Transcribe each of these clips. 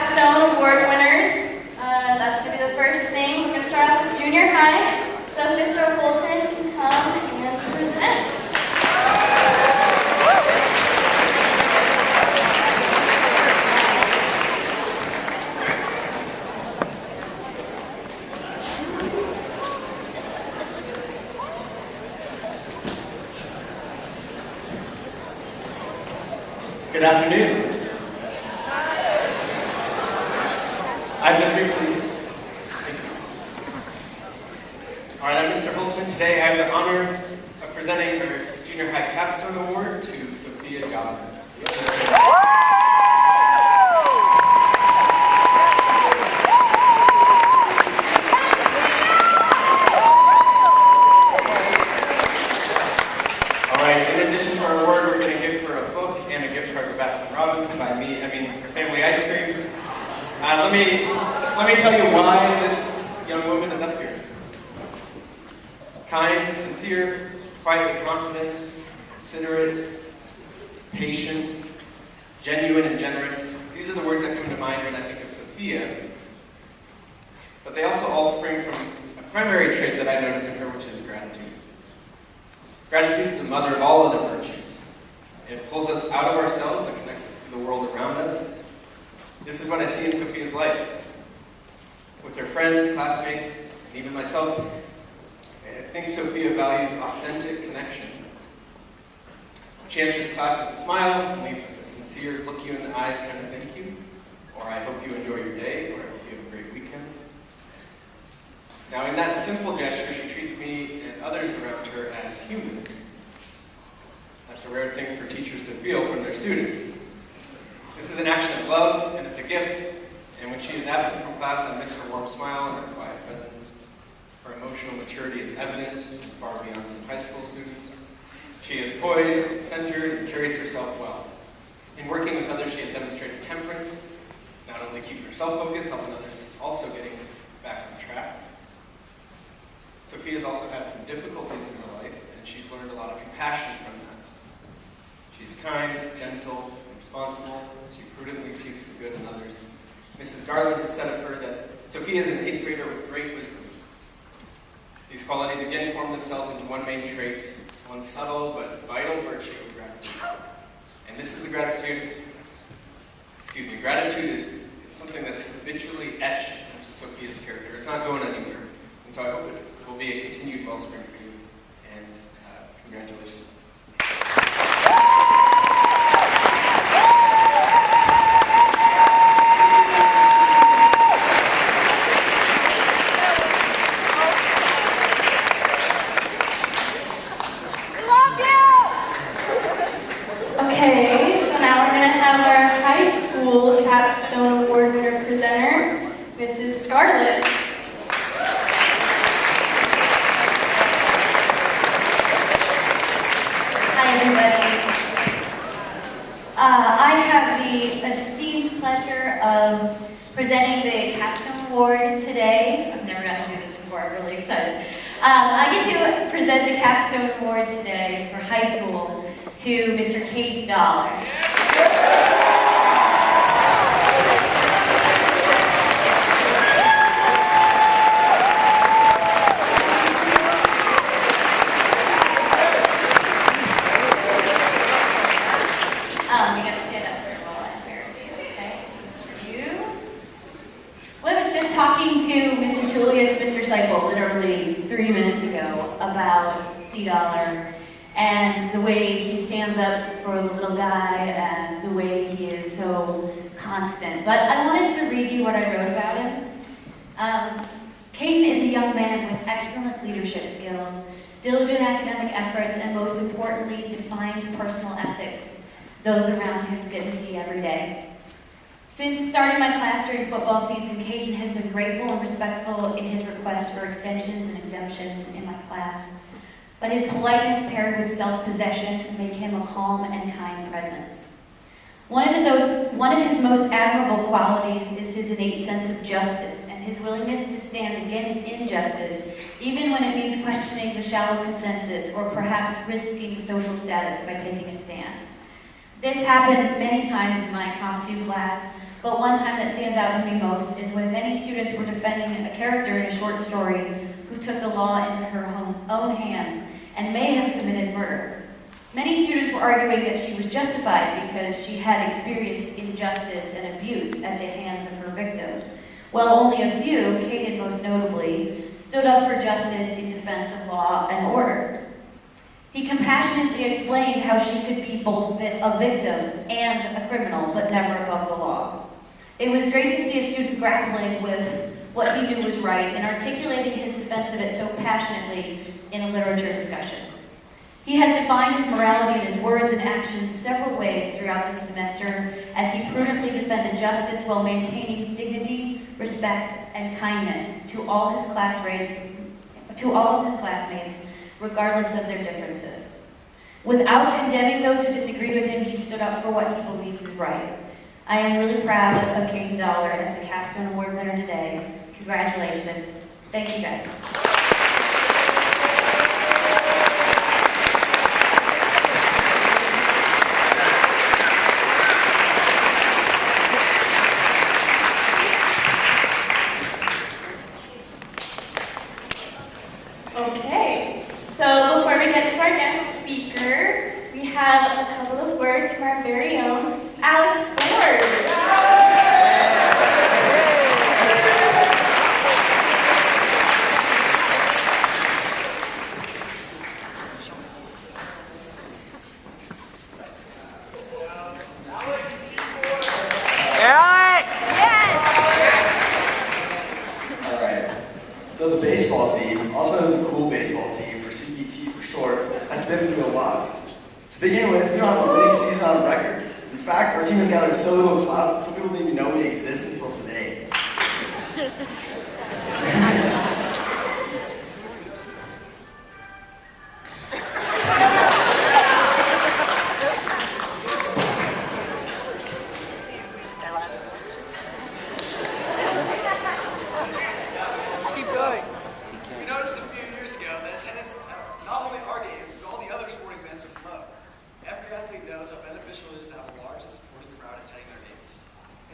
Capstone Award winners. That's going to be the first thing. We're going to start off with junior high. So if Mr. Holton can come and present. Good afternoon. Eyes up here, please. Thank you. All right, I'm Mr. Holton. Today I have the honor of presenting our Junior High Capstone Award to Sophia Jobman. All right, in addition to our award, we're going to give her a book and a gift card to Baskin-Robbins. By me, I mean her family ice cream. Let me tell you why this young woman is up here. Kind, sincere, quietly confident, considerate, patient, genuine, and generous. These are the words that come to mind when I think of Sophia. But they also all spring from a primary trait that I notice in her, which is gratitude. Gratitude is the mother of all other virtues. It pulls us out of ourselves and connects us to the world around us. This is what I see in Sophia's life. With her friends, classmates, and even myself, I think Sophia values authentic connection. She enters class with a smile and leaves with a sincere, look you in the eyes kind of thank you, or I hope you enjoy your day, or I hope you have a great weekend. Now in that simple gesture, she treats me and others around her as human. That's a rare thing for teachers to feel from their students. This is an action of love, and it's a gift. And when she is absent from class, I miss her warm smile and her quiet presence. Her emotional maturity is evident, far beyond some high school students. She is poised, and centered, and carries herself well. In working with others, she has demonstrated temperance, not only keeping herself focused, helping others also getting back on track. Sophia has also had some difficulties in her life, and she's learned a lot of compassion from that. She's kind, gentle, and responsible. She prudently seeks the good in others. Mrs. Garland has said of her that Sophia is an 8th grader with great wisdom. These qualities again form themselves into one main trait, one subtle but vital virtue of gratitude. And this is the gratitude is something that's habitually etched into Sophia's character. It's not going anywhere. And so I hope it will be a continued wellspring for you. And congratulations. Okay, so now we're going to have our high school Capstone Award winner presenter, Mrs. Scarlett. Hi, everybody. I have the esteemed pleasure of presenting the Capstone Award today. I've never got to do this before, I'm really excited. I get to present the Capstone Award today for high school to Mr. Caden Dollar. You gotta stand up there while I embarrass you, okay? This is for you. Well, I was just talking to Mr. Julius, Mr. Seipel, literally 3 minutes ago about C. Dollar and the way he stands up for the little guy and the way he is so constant. But I wanted to read you what I wrote about him. Caden is a young man with excellent leadership skills, diligent academic efforts, and most importantly, defined personal ethics. Those around him get to see every day. Since starting my class during football season, Caden has been grateful and respectful in his request for extensions and exemptions in my class. But his politeness paired with self-possession make him a calm and kind presence. One of his most admirable qualities is his innate sense of justice and his willingness to stand against injustice, even when it means questioning the shallow consensus or perhaps risking social status by taking a stand. This happened many times in my Comp 2 class, but one time that stands out to me most is when many students were defending a character in a short story who took the law into her own hands and may have committed murder. Many students were arguing that she was justified because she had experienced injustice and abuse at the hands of her victim, while only a few, Caden most notably, stood up for justice in defense of law and order. He compassionately explained how she could be both a victim and a criminal, but never above the law. It was great to see a student grappling with what he knew was right and articulating his defense of it so passionately in a literature discussion. He has defined his morality in his words and actions several ways throughout this semester as he prudently defended justice while maintaining dignity, respect, and kindness to all of his classmates, regardless of their differences. Without condemning those who disagreed with him, he stood up for what he believes is right. I am really proud of Caden Dollar as the Capstone Award winner today. Congratulations. Thank you guys. Okay, so before we get to our next speaker, we have a couple of words from our very own Alex Ford. So the baseball team, also known as the cool baseball team, or CBT for short, has been through a lot. To begin with, we don't have a winning season on record. In fact, our team has gathered so little clout that some people didn't even know we exist until today.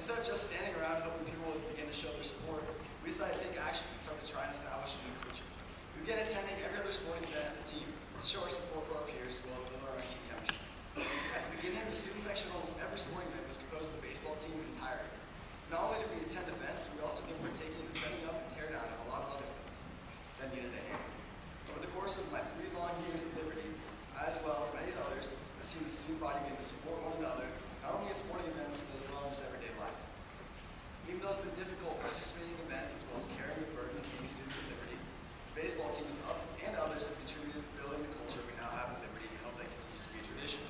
Instead of just standing around hoping people would begin to show their support, we decided to take actions and start to try and establish a new culture. We began attending every other sporting event as a team to show our support for our peers as well as build our own team chemistry. At the beginning, the student section of almost every sporting event was composed of the baseball team entirely. Not only did we attend events, we also began partaking in the setting up and tear down of a lot of other things that needed a hand. Over the course of my 3 long years at Liberty, as well as many others, I've seen the student body begin to support one another, not only in sporting events, but as well as everyday life. Even though it's been difficult participating in events as well as carrying the burden of being students at Liberty, the baseball team and others have contributed to building the culture we now have at Liberty and hope that continues to be a tradition.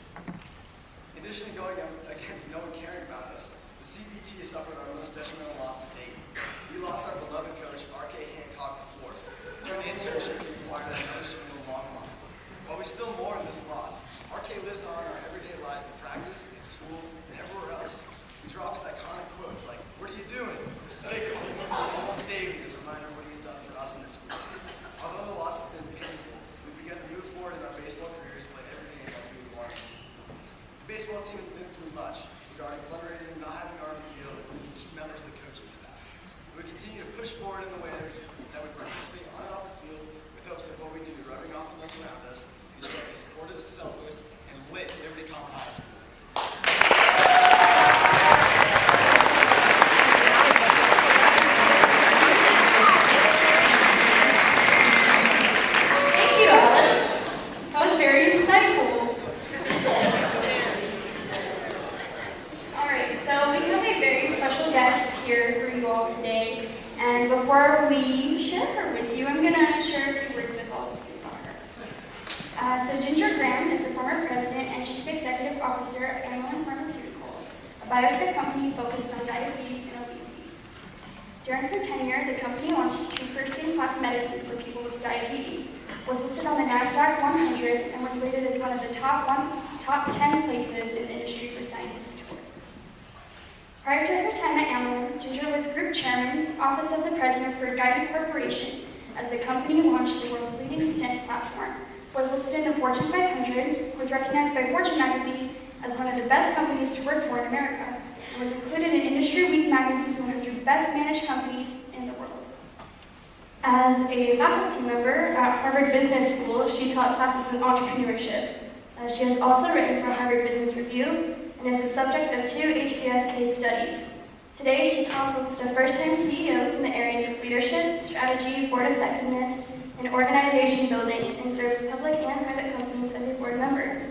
In addition to going against no one caring about us, the CPT has suffered our most detrimental loss to date. We lost our beloved coach, R.K. Hancock IV, to an internship we acquired at another school in Longmont. While we still mourn this loss, R.K. lives on in our everyday lives in practice, in school, and everywhere else. He drops iconic quotes like, "What are you doing?" Jacob, almost daily as a reminder of what he has done for us in the school. Although the loss has been painful, we've begun to move forward in our baseball careers and play every game like we would want us to. The baseball team has been through much regarding fundraising, not having our own field, and losing key members of the coaching staff. We continue to push forward in the way that we participate on and off the field with hopes that what we do, rubbing off on those around us, is show to supportive, selfless, and lit Liberty Common High School. Before we share her with you, I'm going to share a few words with all of you about her. So Ginger Graham is the former president and chief executive officer of Amylin Pharmaceuticals, a biotech company focused on diabetes and obesity. During her tenure, the company launched 2 first-in-class medicines for people with diabetes, was listed on the NASDAQ 100, and was rated as one of the top 10 places in the industry for scientists to work. Prior to her time at Amylin, Ginger was group chairman, Office of the President for Guidant Corporation, as the company launched the world's leading stent platform, was listed in the Fortune 500, was recognized by Fortune magazine, as one of the best companies to work for in America and was included in Industry Week magazine's 100 best managed companies in the world. As a faculty member at Harvard Business School, she taught classes in entrepreneurship. She has also written for Harvard Business Review and is the subject of 2 HBS case studies. Today, she consults to first-time CEOs in the areas of leadership, strategy, board effectiveness, and organization building, and serves public and private companies as a board member.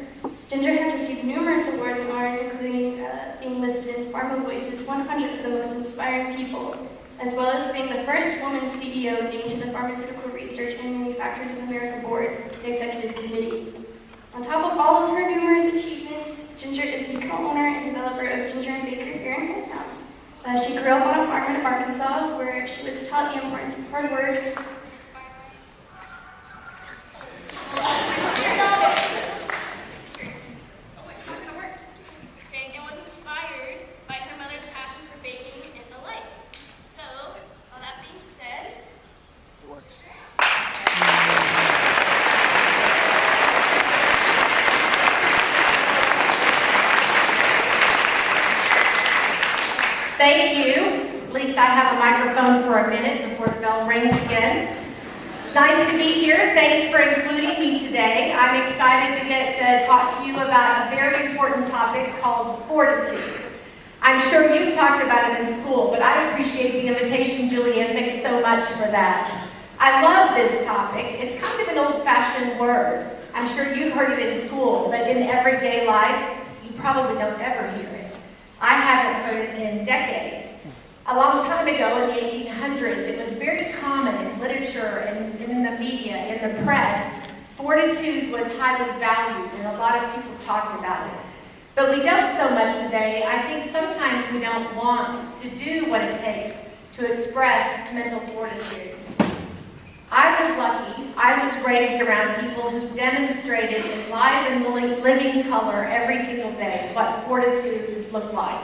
Ginger has received numerous awards and honors, including being listed in Pharma Voice's 100 of the most inspiring people, as well as being the first woman CEO named to the Pharmaceutical Research and Manufacturers of America Board and Executive Committee. On top of all of her numerous achievements, Ginger is the co-owner and developer of Ginger and Baker here in Hometown. She grew up on a farm in Arkansas, where she was taught the importance of hard work. And was inspired by her mother's passion for baking and the like. So, all that being said, it works. Thank you. At least I have a microphone for a minute before the bell rings again. It's nice to be here. Thanks for including me today. I'm excited to get to talk to you about a very important topic called Fortitude. I'm sure you've talked about it in school, but I appreciate the invitation, Julianne. Thanks so much for that. I love this topic. It's kind of an old-fashioned word. I'm sure you've heard it in school, but in everyday life, you probably don't ever hear it. I haven't heard it in decades. A long time ago in the 1800s, it was very common in literature and in the media, in the press. Fortitude was highly valued, and a lot of people talked about it. But we don't so much today. I think sometimes we don't want to do what it takes to express mental fortitude. I was lucky. I was raised around people who demonstrated in live and living color every single day what fortitude looked like.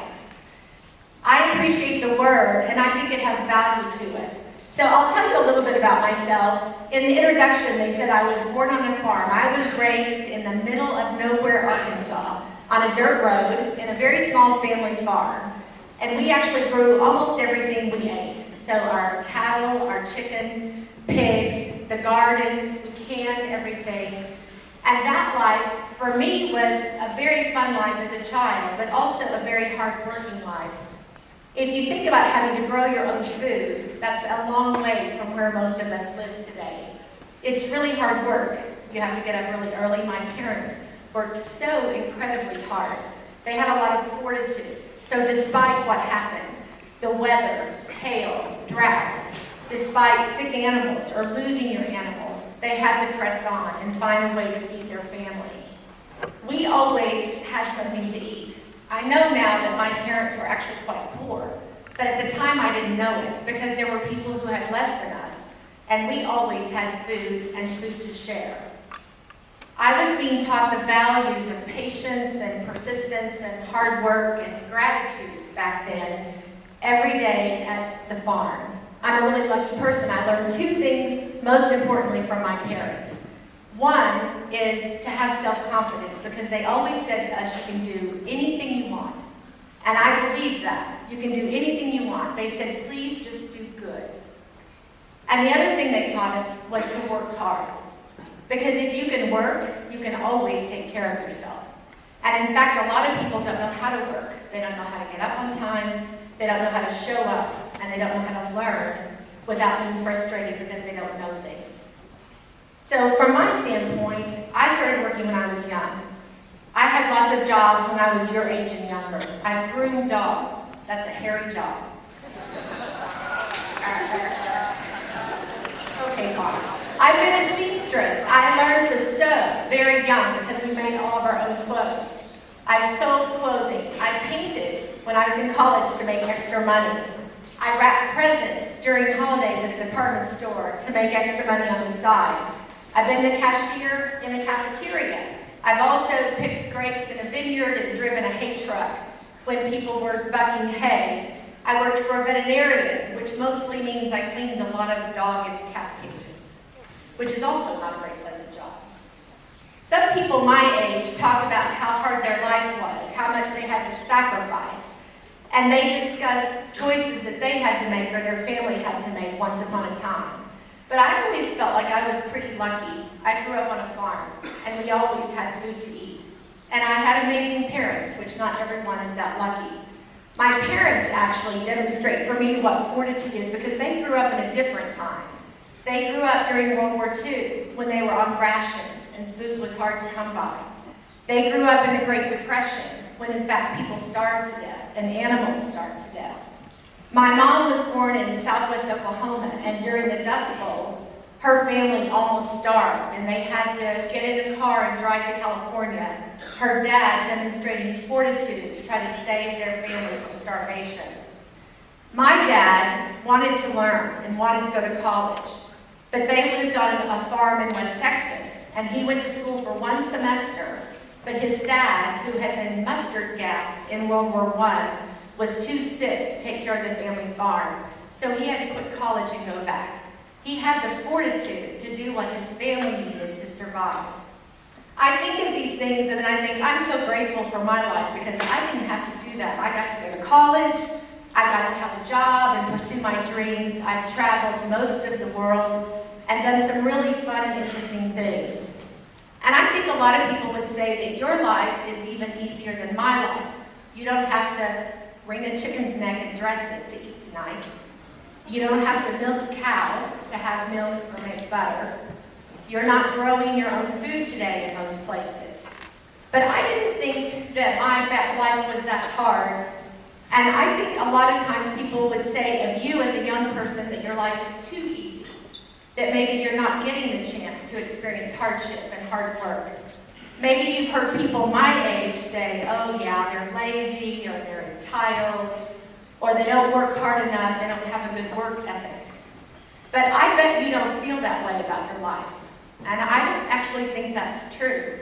I appreciate the word, and I think it has value to us. So I'll tell you a little bit about myself. In the introduction, they said I was born on a farm. I was raised in the middle of nowhere, Arkansas, on a dirt road in a very small family farm. And we actually grew almost everything we ate. So our cattle, our chickens, pigs, the garden, we canned everything. And that life, for me, was a very fun life as a child, but also a very hard-working life. If you think about having to grow your own food, that's a long way from where most of us live today. It's really hard work. You have to get up really early. My parents worked so incredibly hard. They had a lot of fortitude. So despite what happened, the weather, hail, drought, despite sick animals or losing your animals, they had to press on and find a way to feed their family. We always had something to eat. I know now that my parents were actually quite poor, but at the time I didn't know it because there were people who had less than us, and we always had food and food to share. I was being taught the values of patience and persistence and hard work and gratitude back then, every day at the farm. I'm a really lucky person. I learned 2 things most importantly from my parents. One is to have self-confidence, because they always said to us, you can do anything you want. And I believe that. You can do anything you want. They said, please just do good. And the other thing they taught us was to work hard. Because if you can work, you can always take care of yourself. And in fact, a lot of people don't know how to work. They don't know how to get up on time. They don't know how to show up. And they don't know how to learn without being frustrated because they don't know things. So from my standpoint, I started working when I was young. I had lots of jobs when I was your age and younger. I groomed dogs. That's a hairy job. Okay, fine. I've been a seamstress. I learned to sew very young because we made all of our own clothes. I sold clothing. I painted when I was in college to make extra money. I wrapped presents during holidays at a department store to make extra money on the side. I've been the cashier in a cafeteria. I've also picked grapes in a vineyard and driven a hay truck when people were bucking hay. I worked for a veterinarian, which mostly means I cleaned a lot of dog and cat cages, which is also not a very pleasant job. Some people my age talk about how hard their life was, how much they had to sacrifice, and they discuss choices that they had to make or their family had to make once upon a time. But I always felt like I was pretty lucky. I grew up on a farm, and we always had food to eat. And I had amazing parents, which not everyone is that lucky. My parents actually demonstrate for me what fortitude is because they grew up in a different time. They grew up during World War II when they were on rations and food was hard to come by. They grew up in the Great Depression when in fact people starved to death and animals starved to death. My mom was born in southwest Oklahoma, and during the Dust Bowl, her family almost starved, and they had to get in a car and drive to California. Her dad demonstrating fortitude to try to save their family from starvation. My dad wanted to learn and wanted to go to college, but they lived on a farm in West Texas, and he went to school for 1 semester, but his dad, who had been mustard gassed in World War I, was too sick to take care of the family farm, so he had to quit college and go back. He had the fortitude to do what his family needed to survive. I think of these things and then I think, I'm so grateful for my life because I didn't have to do that. I got to go to college, I got to have a job and pursue my dreams. I've traveled most of the world and done some really fun and interesting things. And I think a lot of people would say that your life is even easier than my life. You don't have to wring a chicken's neck and dress it to eat tonight. You don't have to milk a cow to have milk or make butter. You're not growing your own food today in most places. But I didn't think that my life was that hard. And I think a lot of times people would say of you as a young person that your life is too easy. That maybe you're not getting the chance to experience hardship and hard work. Maybe you've heard people my age say, oh yeah, they're lazy, or they're entitled, or they don't work hard enough, they don't have a good work ethic. But I bet you don't feel that way about your life. And I don't actually think that's true.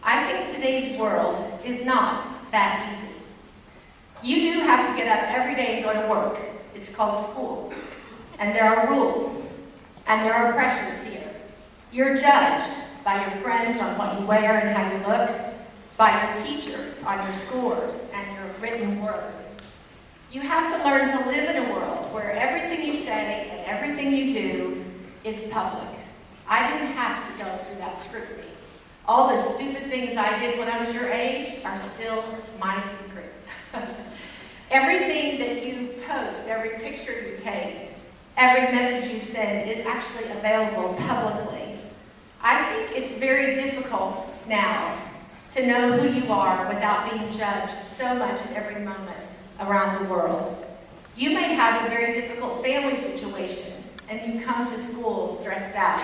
I think today's world is not that easy. You do have to get up every day and go to work. It's called school. And there are rules. And there are pressures here. You're judged by your friends on what you wear and how you look, by your teachers on your scores and your written word. You have to learn to live in a world where everything you say and everything you do is public. I didn't have to go through that scrutiny. All the stupid things I did when I was your age are still my secret. Everything that you post, every picture you take, every message you send is actually available publicly. I think it's very difficult now to know who you are without being judged so much at every moment around the world. You may have a very difficult family situation and you come to school stressed out.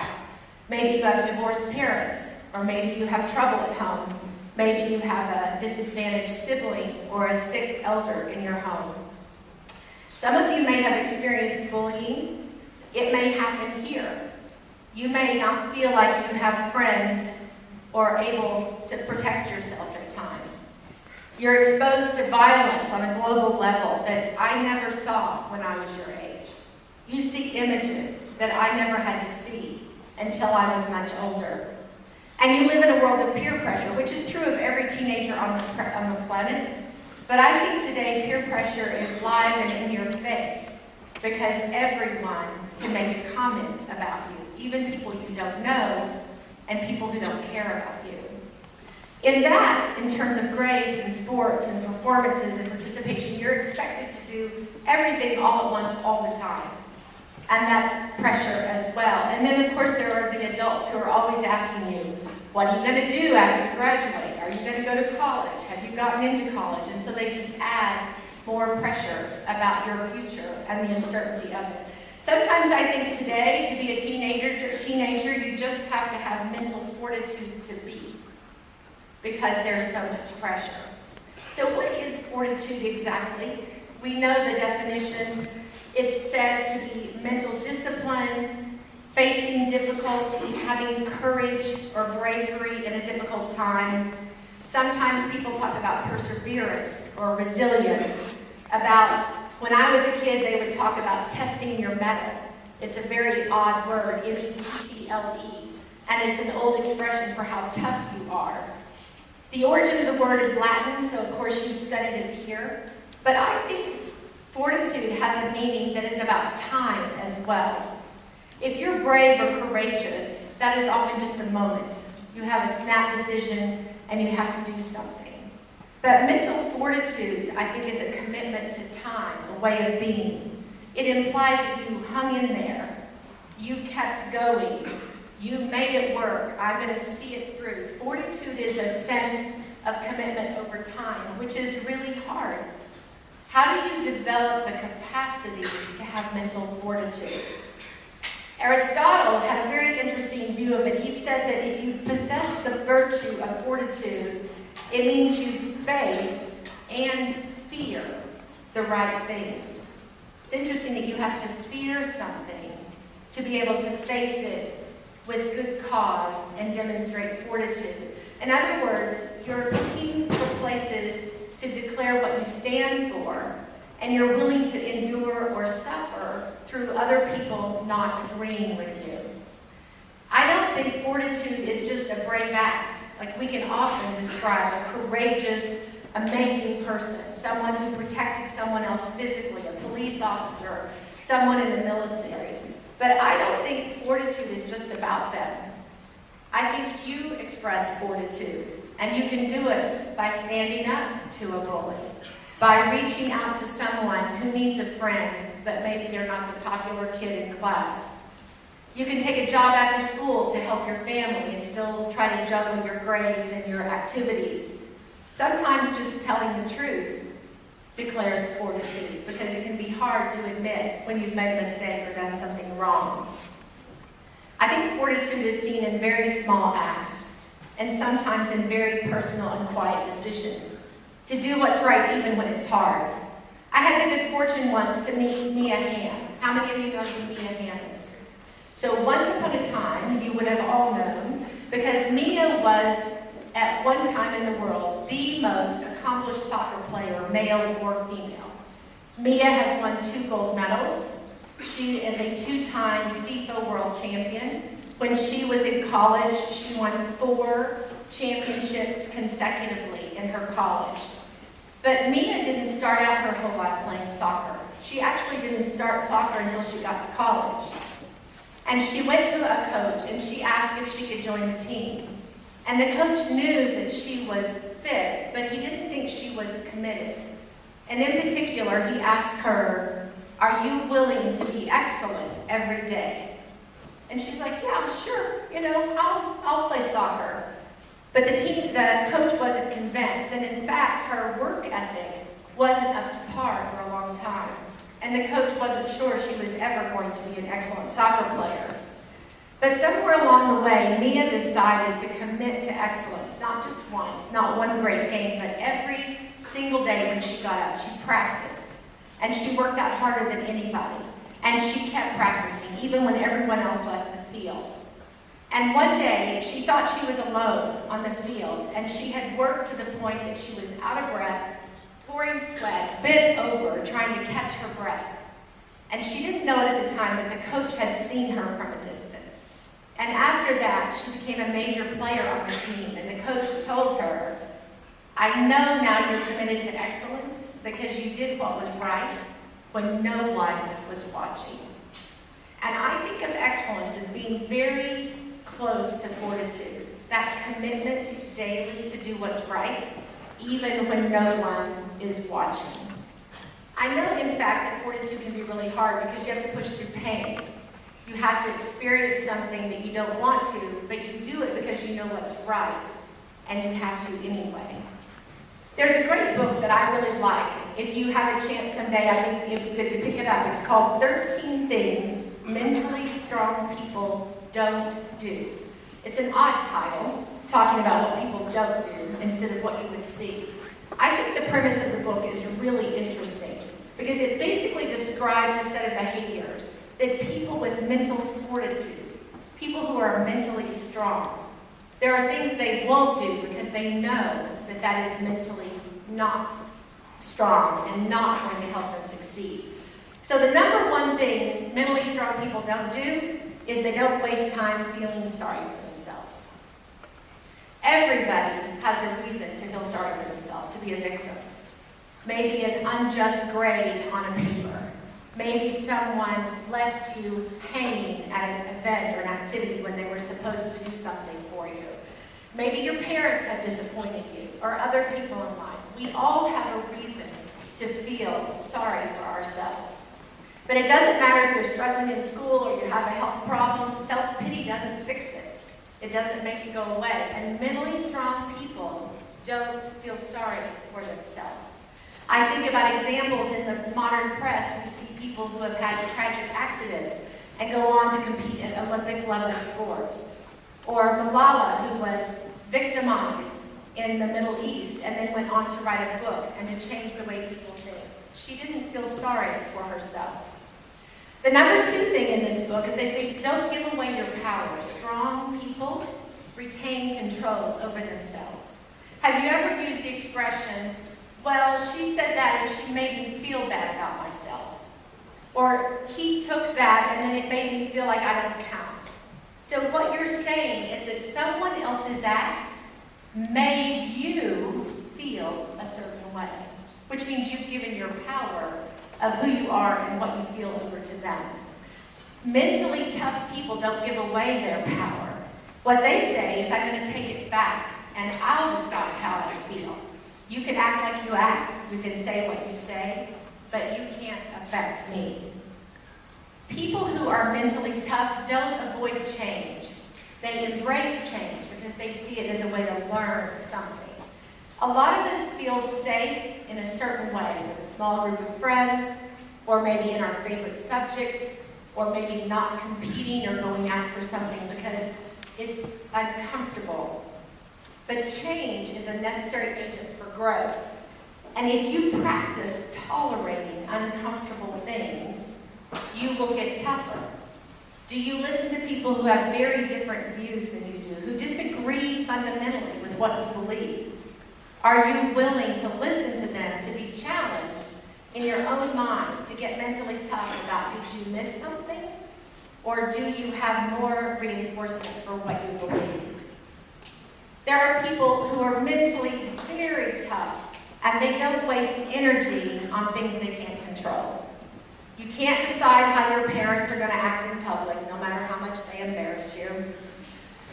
Maybe you have divorced parents, or maybe you have trouble at home. Maybe you have a disadvantaged sibling or a sick elder in your home. Some of you may have experienced bullying. It may happen here. You may not feel like you have friends or able to protect yourself at times. You're exposed to violence on a global level that I never saw when I was your age. You see images that I never had to see until I was much older. And you live in a world of peer pressure, which is true of every teenager on the planet. But I think today peer pressure is live and in your face because everyone can make a comment about you, even people you don't know and people who don't care about you. In that, in terms of grades and sports and performances and participation, you're expected to do everything all at once, all the time. And that's pressure as well. And then, of course, there are the adults who are always asking you, what are you going to do after you graduate? Are you going to go to college? Have you gotten into college? And so they just add more pressure about your future and the uncertainty of it. Sometimes I think today, to be a teenager, you just have to have mental fortitude to be, because there's so much pressure. So what is fortitude exactly? We know the definitions. It's said to be mental discipline, facing difficulty, having courage or bravery in a difficult time. Sometimes people talk about perseverance or resilience, about when I was a kid, they would talk about testing your mettle. It's a very odd word, M-E-T-T-L-E. and it's an old expression for how tough you are. The origin of the word is Latin, so of course you've studied it here, but I think fortitude has a meaning that is about time as well. If you're brave or courageous, that is often just a moment. You have a snap decision and you have to do something. But mental fortitude, I think, is a commitment to time, a way of being. It implies that you hung in there, you kept going, you made it work, I'm going to see it through. Fortitude is a sense of commitment over time, which is really hard. How do you develop the capacity to have mental fortitude? Aristotle had a very interesting view of it. He said that if you possess the virtue of fortitude, it means you face and fear the right things. It's interesting that you have to fear something to be able to face it with good cause and demonstrate fortitude. In other words, you're looking for places to declare what you stand for, and you're willing to endure or suffer through other people not agreeing with you. I don't think fortitude is just a brave act. Like, we can often describe a courageous, amazing person, someone who protected someone else physically, a police officer, someone in the military. But I don't think fortitude is just about them. I think you express fortitude, and you can do it by standing up to a bully, by reaching out to someone who needs a friend, but maybe they're not the popular kid in class. You can take a job after school to help your family and still try to juggle your grades and your activities. Sometimes just telling the truth declares fortitude, because it can be hard to admit when you've made a mistake or done something wrong. I think fortitude is seen in very small acts, and sometimes in very personal and quiet decisions. To do what's right even when it's hard. I had the good fortune once to meet Mia Hamm. How many of you know who Mia Hamm is? So once upon a time, you would have all known, because Mia was, at one time in the world, the most accomplished soccer player, male or female. Mia has won 2 gold medals. She is a 2-time FIFA World Champion. When she was in college, she won 4 championships consecutively in her college. But Mia didn't start out her whole life playing soccer. She actually didn't start soccer until she got to college. And she went to a coach and she asked if she could join the team. And the coach knew that she was fit, but he didn't think she was committed. And in particular, he asked her, "Are you willing to be excellent every day?" And she's like, "Yeah, sure, I'll play soccer." But the coach wasn't convinced, and in fact, her work ethic wasn't up to par for a long time. And the coach wasn't sure she was ever going to be an excellent soccer player. But somewhere along the way, Mia decided to commit to excellence, not just once, not one great game, but every single day when she got up, she practiced. And she worked out harder than anybody. And she kept practicing, even when everyone else left the field. And one day, she thought she was alone on the field, and she had worked to the point that she was out of breath, pouring sweat, bent over, trying to catch her breath. And she didn't know it at the time, but the coach had seen her from a distance. And after that, she became a major player on the team, and the coach told her, "I know now you're committed to excellence because you did what was right when no one was watching." And I think of excellence as being very close to fortitude, that commitment daily to do what's right, even when no one is watching. I know, in fact, that fortitude can be really hard because you have to push through pain. You have to experience something that you don't want to, but you do it because you know what's right, and you have to anyway. There's a great book that I really like. If you have a chance someday, I think it'd be good to pick it up. It's called 13 Things Mentally Strong People Don't Do. It's an odd title, talking about what people don't do instead of what you would see. I think the premise of the book is really interesting because it basically describes a set of behaviors that people with mental fortitude, people who are mentally strong, there are things they won't do because they know that that is mentally not strong and not going to help them succeed. So the number one thing mentally strong people don't do is they don't waste time feeling sorry for themselves. Everybody has a reason to feel sorry for themselves, to be a victim. Maybe an unjust grade on a paper. Maybe someone left you hanging at an event or an activity when they were supposed to do something for you. Maybe your parents have disappointed you, or other people in life. We all have a reason to feel sorry for ourselves. But it doesn't matter if you're struggling in school or you have a health problem, self-pity doesn't fix it. It doesn't make it go away. And mentally strong people don't feel sorry for themselves. I think about examples in the modern press. We see people who have had tragic accidents and go on to compete in Olympic level sports. Or Malala, who was victimized in the Middle East and then went on to write a book and to change the way people think. She didn't feel sorry for herself. The number 2 thing in this book is they say, don't give away your power. Strong people retain control over themselves. Have you ever used the expression, well, she said that and she made me feel bad about myself? Or he took that and then it made me feel like I don't count. So what you're saying is that someone else's act made you feel a certain way, which means you've given your power of who you are and what you feel over to them. Mentally tough people don't give away their power. What they say is, I'm going to take it back and I'll decide how I feel. You can act like you act, you can say what you say, but you can't affect me. People who are mentally tough don't avoid change. They embrace change because they see it as a way to learn something. A lot of us feel safe in a certain way with a small group of friends, or maybe in our favorite subject, or maybe not competing or going out for something because it's uncomfortable. But change is a necessary agent for growth. And if you practice tolerating uncomfortable things, you will get tougher. Do you listen to people who have very different views than you do, who disagree fundamentally with what you believe? Are you willing to listen to them, to be challenged in your own mind, to get mentally tough about, did you miss something? Or do you have more reinforcement for what you believe? There are people who are mentally very tough, and they don't waste energy on things they can't control. You can't decide how your parents are going to act in public, no matter how much they embarrass you.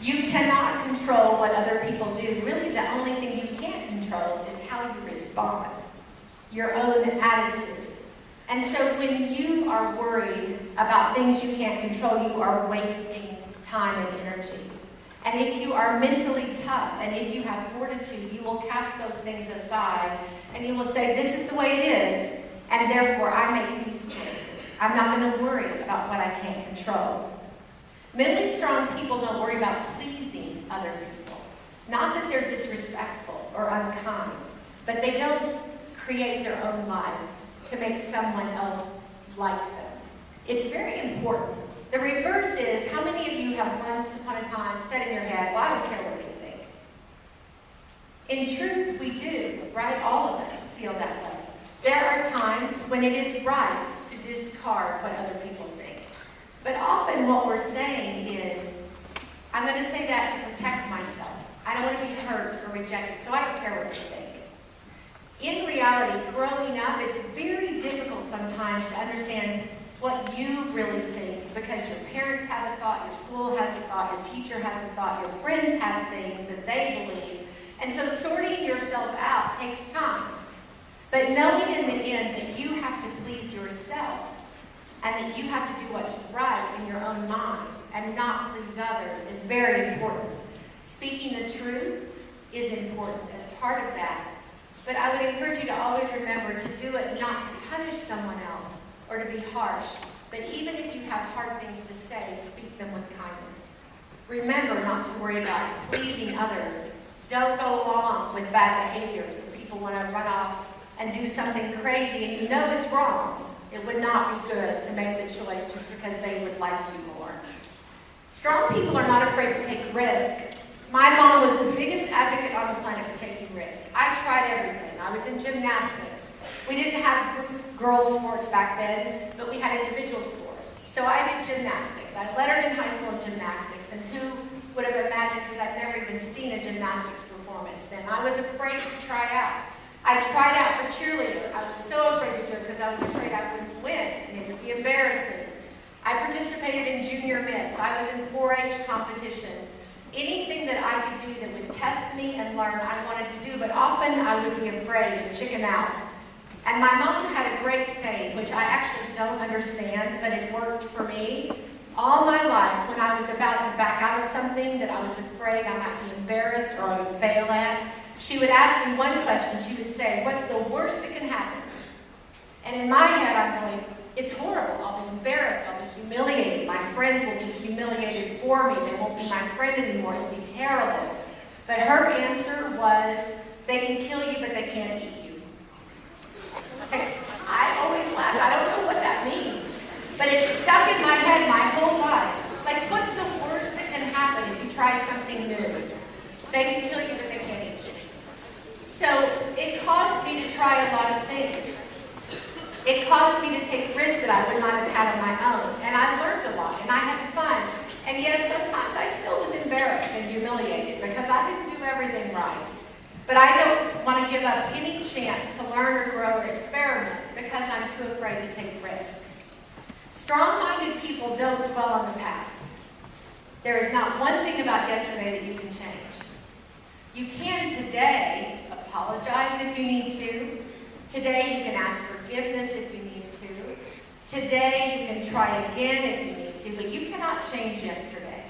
You cannot control what other people do. Really, the only thing you can't control is how you respond, your own attitude. And so when you are worried about things you can't control, you are wasting time and energy. And if you are mentally tough, and if you have fortitude, you will cast those things aside, and you will say, this is the way it is, and therefore I make these choices. I'm not going to worry about what I can't control. Mentally strong people don't worry about pleasing other people. Not that they're disrespectful or unkind, but they don't create their own life to make someone else like them. It's very important. The reverse is, how many of you have once upon a time said in your head, well, I don't care what they think? In truth, we do, right? All of us feel that way. There are times when it is right to discard what other people think. But often what we're saying is, I'm going to say that to protect myself. I don't want to be hurt or rejected, so I don't care what you think. In reality, growing up, it's very difficult sometimes to understand what you really think, because your parents have a thought, your school has a thought, your teacher has a thought, your friends have things that they believe. And so sorting yourself out takes time. But knowing in the end that you have to please yourself, and that you have to do what's right in your own mind and not please others is very important. Speaking the truth is important as part of that. But I would encourage you to always remember to do it not to punish someone else or to be harsh, but even if you have hard things to say, speak them with kindness. Remember not to worry about pleasing others. Don't go along with bad behaviors if people want to run off and do something crazy and you know it's wrong. It would not be good to make the choice just because they would like you more. Strong people are not afraid to take risk. My mom was the biggest advocate on the planet for taking risk. I tried everything. I was in gymnastics. We didn't have group girls sports back then, but we had individual sports. So I did gymnastics. I lettered in high school in gymnastics, and who would have imagined, because I'd never even seen a gymnastics performance then. I was afraid to try out. I tried out for cheerleader. I was so afraid to do it because I was afraid I wouldn't win, and it would be embarrassing. I participated in junior miss. I was in 4-H competitions. Anything that I could do that would test me and learn, I wanted to do, but often I would be afraid and chicken out. And my mom had a great saying, which I actually don't understand, but it worked for me. All my life, when I was about to back out of something that I was afraid I might be embarrassed or I would fail at, she would ask me one question. She would say, "What's the worst that can happen?" And in my head, I'm going, it's horrible. I'll be embarrassed. I'll be humiliated. My friends will be humiliated for me. They won't be my friend anymore. It'll be terrible. But her answer was, they can kill you, but they can't eat you. I always laugh. I don't know what that means. But it's stuck in my head my whole life. Like, what's the worst that can happen if you try something new? They can kill you, but they can't eat you. So it caused me to try a lot of things. It caused me to take risks that I would not have had on my own. And I learned a lot, and I had fun. And yes, sometimes I still was embarrassed and humiliated because I didn't do everything right. But I don't want to give up any chance to learn or grow or experiment because I'm too afraid to take risks. Strong-minded people don't dwell on the past. There is not one thing about yesterday that you can change. You can today apologize if you need to. Today you can ask forgiveness if you need to. Today you can try again if you need to, but you cannot change yesterday.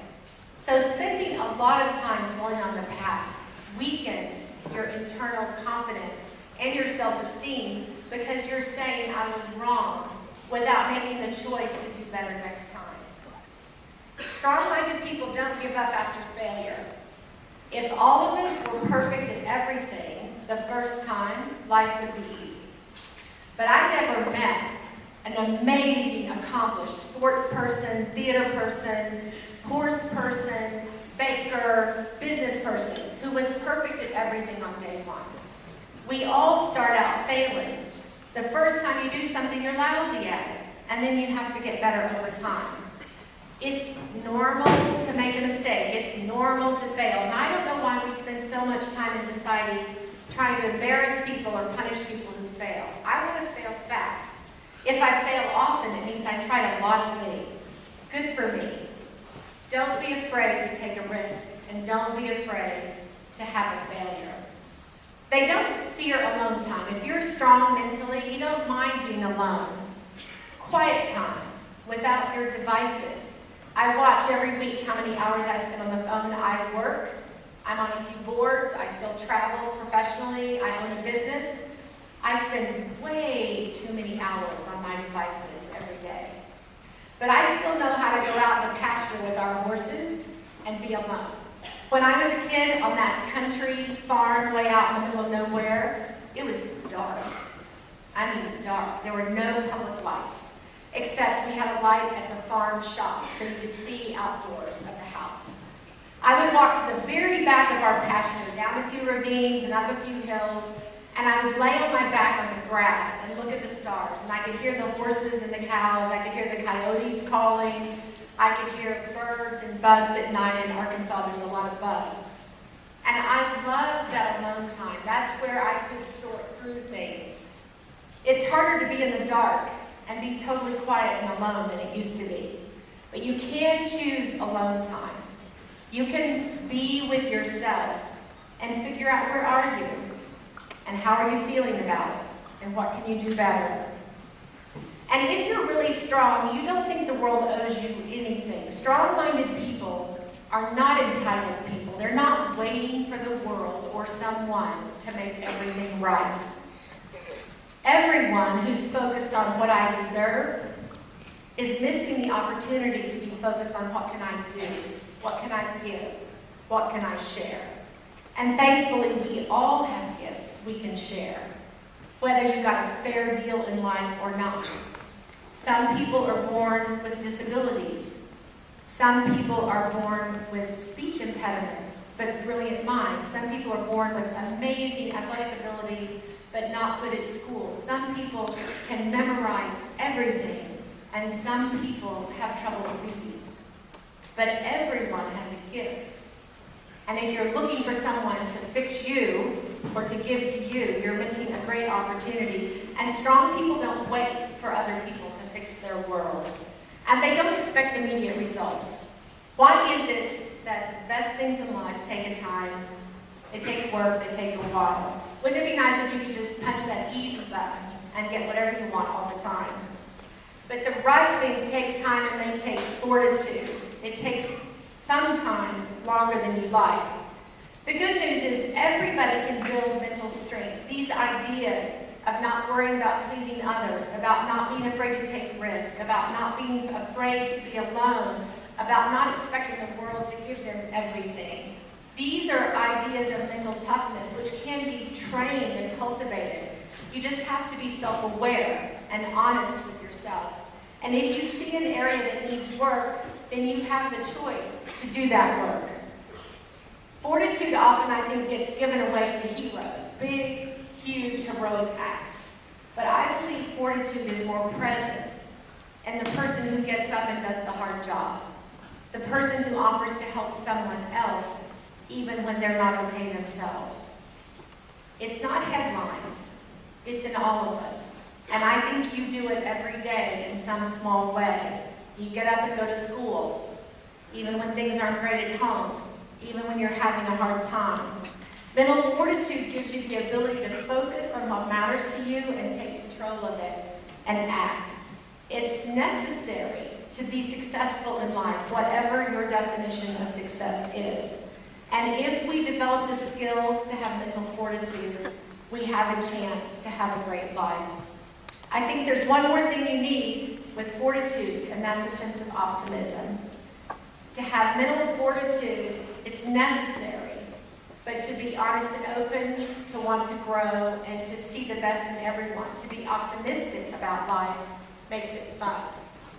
So spending a lot of time dwelling on the past weakens your internal confidence and your self-esteem because you're saying I was wrong without making the choice to do better next time. Strong-minded people don't give up after failure. If all of us were perfect at everything the first time, life would be easy. But I never met an amazing, accomplished sports person, theater person, horse person, baker, business person who was perfect at everything on day one. We all start out failing. The first time you do something, you're lousy at it, and then you have to get better over time. It's normal to make a mistake. It's normal to fail. And I don't know why we spend so much time in society trying to embarrass people or punish people who fail. I want to fail fast. If I fail often, it means I tried a lot of things. Good for me. Don't be afraid to take a risk, and don't be afraid to have a failure. They don't fear alone time. If you're strong mentally, you don't mind being alone. Quiet time, without your devices. I watch every week how many hours I spend on the phone. I work. I'm on a few boards. I still travel professionally. I own a business. I spend way too many hours on my devices every day. But I still know how to go out in the pasture with our horses and be alone. When I was a kid on that country farm way out in the middle of nowhere, it was dark. I mean dark. There were no public lights, except we had a light at the farm shop so you could see outdoors of the house. I would walk to the very back of our pasture, down a few ravines and up a few hills, and I would lay on my back on the grass and look at the stars. And I could hear the horses and the cows. I could hear the coyotes calling. I could hear birds and bugs at night. In Arkansas, there's a lot of bugs. And I loved that alone time. That's where I could sort through things. It's harder to be in the dark and be totally quiet and alone than it used to be. But you can choose alone time. You can be with yourself and figure out where are you and how are you feeling about it and what can you do better. And if you're really strong, you don't think the world owes you anything. Strong-minded people are not entitled people. They're not waiting for the world or someone to make everything right. Everyone who's focused on what I deserve is missing the opportunity to be focused on what can I do, what can I give, what can I share. And thankfully, we all have gifts we can share, whether you got a fair deal in life or not. Some people are born with disabilities. Some people are born with speech impediments, but brilliant minds. Some people are born with amazing athletic ability, but not good at school. Some people can memorize everything and some people have trouble reading. But everyone has a gift. And if you're looking for someone to fix you or to give to you, you're missing a great opportunity. And strong people don't wait for other people to fix their world. And they don't expect immediate results. Why is it that the best things in life take a time? They take work, they take a while. Wouldn't it be nice if you could just punch that easy button and get whatever you want all the time? But the right things take time and they take fortitude. It takes sometimes longer than you like. The good news is everybody can build mental strength. These ideas of not worrying about pleasing others, about not being afraid to take risks, about not being afraid to be alone, about not expecting the world to give them everything. These are ideas of mental toughness which can be trained and cultivated. You just have to be self-aware and honest with yourself. And if you see an area that needs work, then you have the choice to do that work. Fortitude often, I think, gets given away to heroes, big, huge, heroic acts. But I believe fortitude is more present in the person who gets up and does the hard job, the person who offers to help someone else even when they're not okay themselves. It's not headlines, it's in all of us. And I think you do it every day in some small way. You get up and go to school, even when things aren't great at home, even when you're having a hard time. Mental fortitude gives you the ability to focus on what matters to you and take control of it and act. It's necessary to be successful in life, whatever your definition of success is. And if we develop the skills to have mental fortitude, we have a chance to have a great life. I think there's one more thing you need with fortitude, and that's a sense of optimism. To have mental fortitude, it's necessary, but to be honest and open, to want to grow, and to see the best in everyone, to be optimistic about life makes it fun.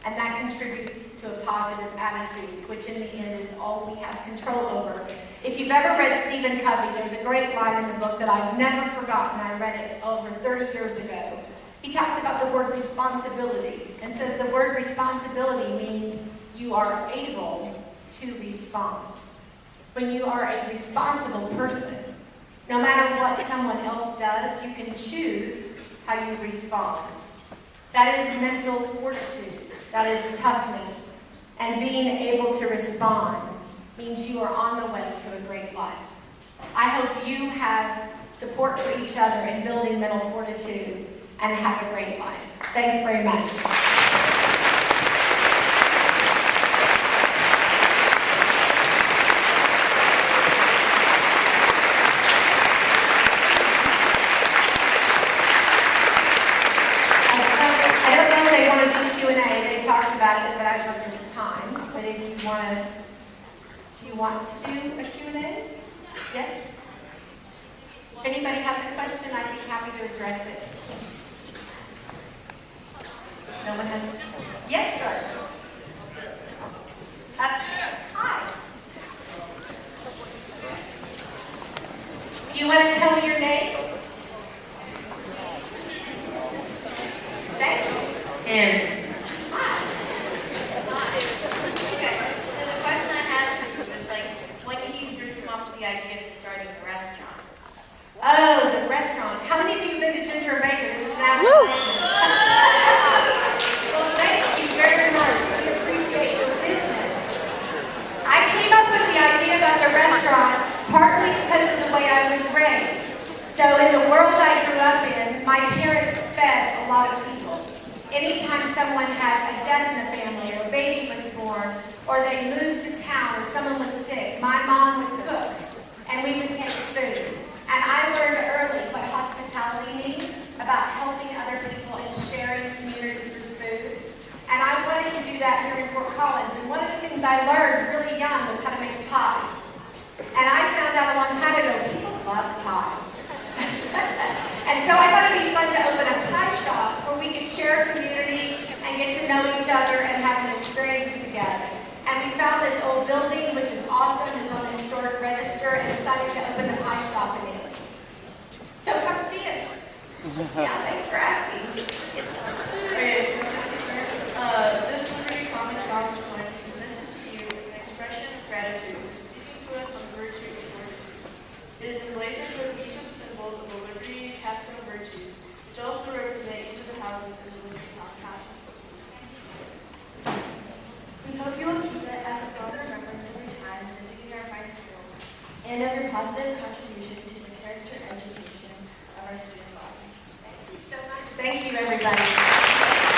And that contributes to a positive attitude, which in the end is all we have control over. If you've ever read Stephen Covey, there's a great line in the book that I've never forgotten. I read it over 30 years ago. He talks about the word responsibility and says the word responsibility means you are able to respond. When you are a responsible person, no matter what someone else does, you can choose how you respond. That is mental fortitude. That is toughness. And being able to respond means you are on the way to a great life. I hope you have support for each other in building mental fortitude and have a great life. Thanks very much. Want to do a Q&A? Yes? If anybody has a question, I'd be happy to address it. No one has? Yes, sir. Hi. Do you want to tell me your name? Thank you. And the idea of starting a restaurant. Oh, the restaurant. How many of you have been to Ginger Baker? This is an advertisement. Well, thank you very much. We appreciate your business. I came up with the idea about the restaurant partly because of the way I was raised. So in the world I grew up in, my parents fed a lot of people. Anytime someone had a death in the family, or a baby was born, or they moved to town, or someone was sick, my mom would cook. And we would take food. And I learned early what hospitality means, about helping other people and sharing community through food. And I wanted to do that here in Fort Collins. And one of the things I learned really young was how to make pie. And I found out a long time ago, people love pie. And so I thought it'd be fun to open a pie shop where we could share community and get to know each other and have new experiences together. And we found this old building, which is awesome. It's on the historic register, and decided to open the pie shop in it. So come see us. Yeah, thanks for asking. Okay, so this is where, This Liberty Common Challenge coin is presented to you as an expression of gratitude for speaking to us on virtue and fortitude. It is emblazoned with each of the symbols of the Liberty and Capstone virtues, which also represent each of the houses in the Liberty Common Castle. We hope you will keep it as a photo reference every time visiting our fine school and as a positive contribution to the character education of our student body. Thank you so much. Thank you, everybody.